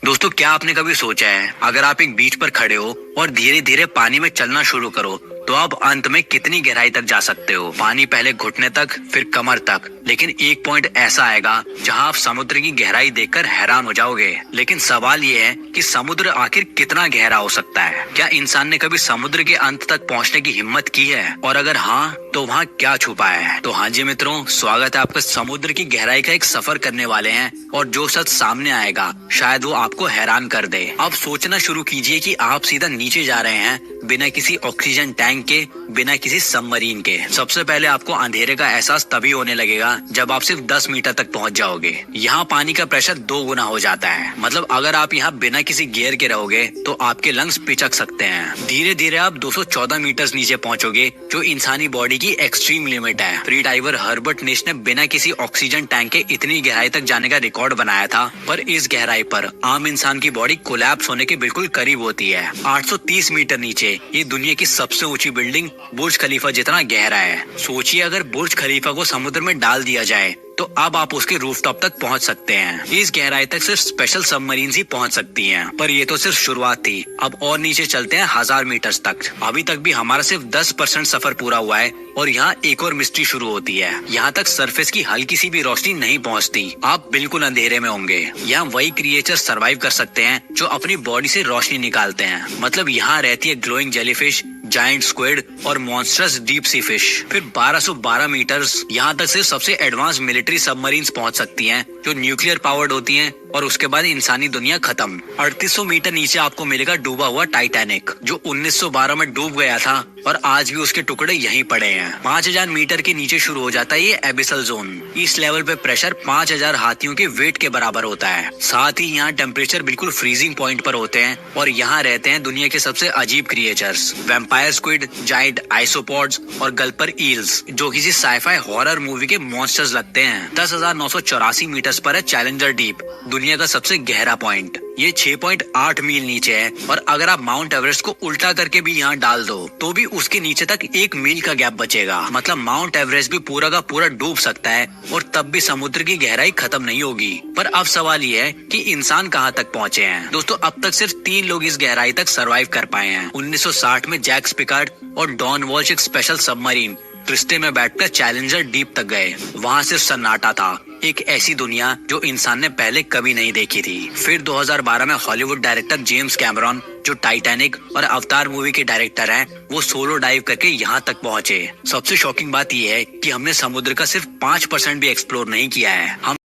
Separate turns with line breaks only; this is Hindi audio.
दोस्तों, क्या आपने कभी सोचा है, अगर आप एक बीच पर खड़े हो और धीरे धीरे पानी में चलना शुरू करो तो आप अंत में कितनी गहराई तक जा सकते हो। पानी पहले घुटने तक, फिर कमर तक, लेकिन एक पॉइंट ऐसा आएगा जहां आप समुद्र की गहराई देखकर हैरान हो जाओगे। लेकिन सवाल ये है कि समुद्र आखिर कितना गहरा हो सकता है। क्या इंसान ने कभी समुद्र के अंत तक पहुंचने की हिम्मत की है, और अगर हाँ तो वहाँ क्या छुपा है। तो हाँ जी मित्रों, स्वागत है आपका। समुद्र की गहराई का एक सफर करने वाले हैं और जो सच सामने आएगा शायद वो आपको हैरान कर दे। अब सोचना शुरू कीजिए कि आप सीधा नीचे जा रहे हैं, बिना किसी ऑक्सीजन टैंक के, बिना किसी सबमरीन के। सबसे पहले आपको अंधेरे का एहसास तभी होने लगेगा जब आप सिर्फ 10 मीटर तक पहुंच जाओगे। यहाँ पानी का प्रेशर 2 गुना हो जाता है। मतलब अगर आप यहाँ बिना किसी गियर के रहोगे तो आपके लंग्स पिचक सकते हैं। धीरे धीरे आप 214 मीटर नीचे पहुंचोगे, जो इंसानी बॉडी की एक्सट्रीम लिमिट है। फ्री डाइवर हर्बर्ट निश ने बिना किसी ऑक्सीजन टैंक के इतनी गहराई तक जाने का रिकॉर्ड बनाया था, पर इस गहराई पर आम इंसान की बॉडी कोलैप्स होने के बिल्कुल करीब होती है। 830 मीटर नीचे ये दुनिया की सबसे ऊंची बिल्डिंग बुर्ज खलीफा जितना गहरा है। सोचिए, अगर बुर्ज खलीफा को समुद्र में डाल दिया जाए तो अब आप उसके रूफटॉप तक पहुंच सकते हैं। इस गहराई तक सिर्फ स्पेशल सबमरीन ही पहुंच सकती हैं। पर ये तो सिर्फ शुरुआत थी। अब और नीचे चलते हैं 1000 मीटर तक। अभी तक भी हमारा सिर्फ 10% सफर पूरा हुआ है और यहाँ एक और मिस्ट्री शुरू होती है। यहाँ तक सरफेस की हल्की सी भी रोशनी नहीं पहुँचती। आप बिल्कुल अंधेरे में होंगे। यहाँ वही क्रिएचर सरवाइव कर सकते हैं जो अपनी बॉडी से रोशनी निकालते हैं। मतलब यहाँ रहती है ग्लोइंग जेलीफिश, जायंट स्क्विड और मॉन्स्टरस डीप सी फिश। फिर 1212 मीटर्स, यहाँ तक से सबसे एडवांस मिलिट्री सबमरीन्स पहुंच सकती हैं, जो न्यूक्लियर पावर्ड होती हैं, और उसके बाद इंसानी दुनिया खत्म। 3800 मीटर नीचे आपको मिलेगा डूबा हुआ टाइटैनिक, जो 1912 में डूब गया था और आज भी उसके टुकड़े यहीं पड़े हैं। 5000 मीटर के नीचे शुरू हो जाता है ये एबिसल जोन। इस लेवल पे प्रेशर 5000 हाथियों के वेट के बराबर होता है। साथ ही यहाँ टेम्परेचर बिल्कुल फ्रीजिंग पॉइंट पर होते हैं और यहाँ रहते हैं दुनिया के सबसे अजीब क्रिएचर्स, वैम्पायर स्क्विड, जायंट आइसोपॉड्स और गल्पर ईल्स, जो किसी साइफाई हॉरर मूवी के मॉन्स्टर्स लगते हैं। 10,984 मीटर पर है चैलेंजर डीप, दुनिया का सबसे गहरा पॉइंट। ये 6.8 मील नीचे है और अगर आप माउंट एवरेस्ट को उल्टा करके भी यहाँ डाल दो तो भी उसके नीचे तक 1 मील का गैप बचेगा। मतलब माउंट एवरेस्ट भी पूरा का पूरा डूब सकता है और तब भी समुद्र की गहराई खत्म नहीं होगी। पर अब सवाल ये है कि इंसान कहाँ तक पहुँचे हैं। दोस्तों, अब तक सिर्फ 3 लोग इस गहराई तक सरवाइव कर पाए हैं। 1960 में जैक पिकार्ड और डॉन वॉल्श एक स्पेशल सबमरीन ट्रिस्टे में बैठकर चैलेंजर डीप तक गए। वहाँ सिर्फ सन्नाटा था, एक ऐसी दुनिया जो इंसान ने पहले कभी नहीं देखी थी। फिर 2012 में हॉलीवुड डायरेक्टर जेम्स कैमरॉन, जो टाइटैनिक और अवतार मूवी के डायरेक्टर हैं, वो सोलो डाइव करके यहाँ तक पहुँचे। सबसे शॉकिंग बात यह है कि हमने समुद्र का सिर्फ 5% भी एक्सप्लोर नहीं किया है। हम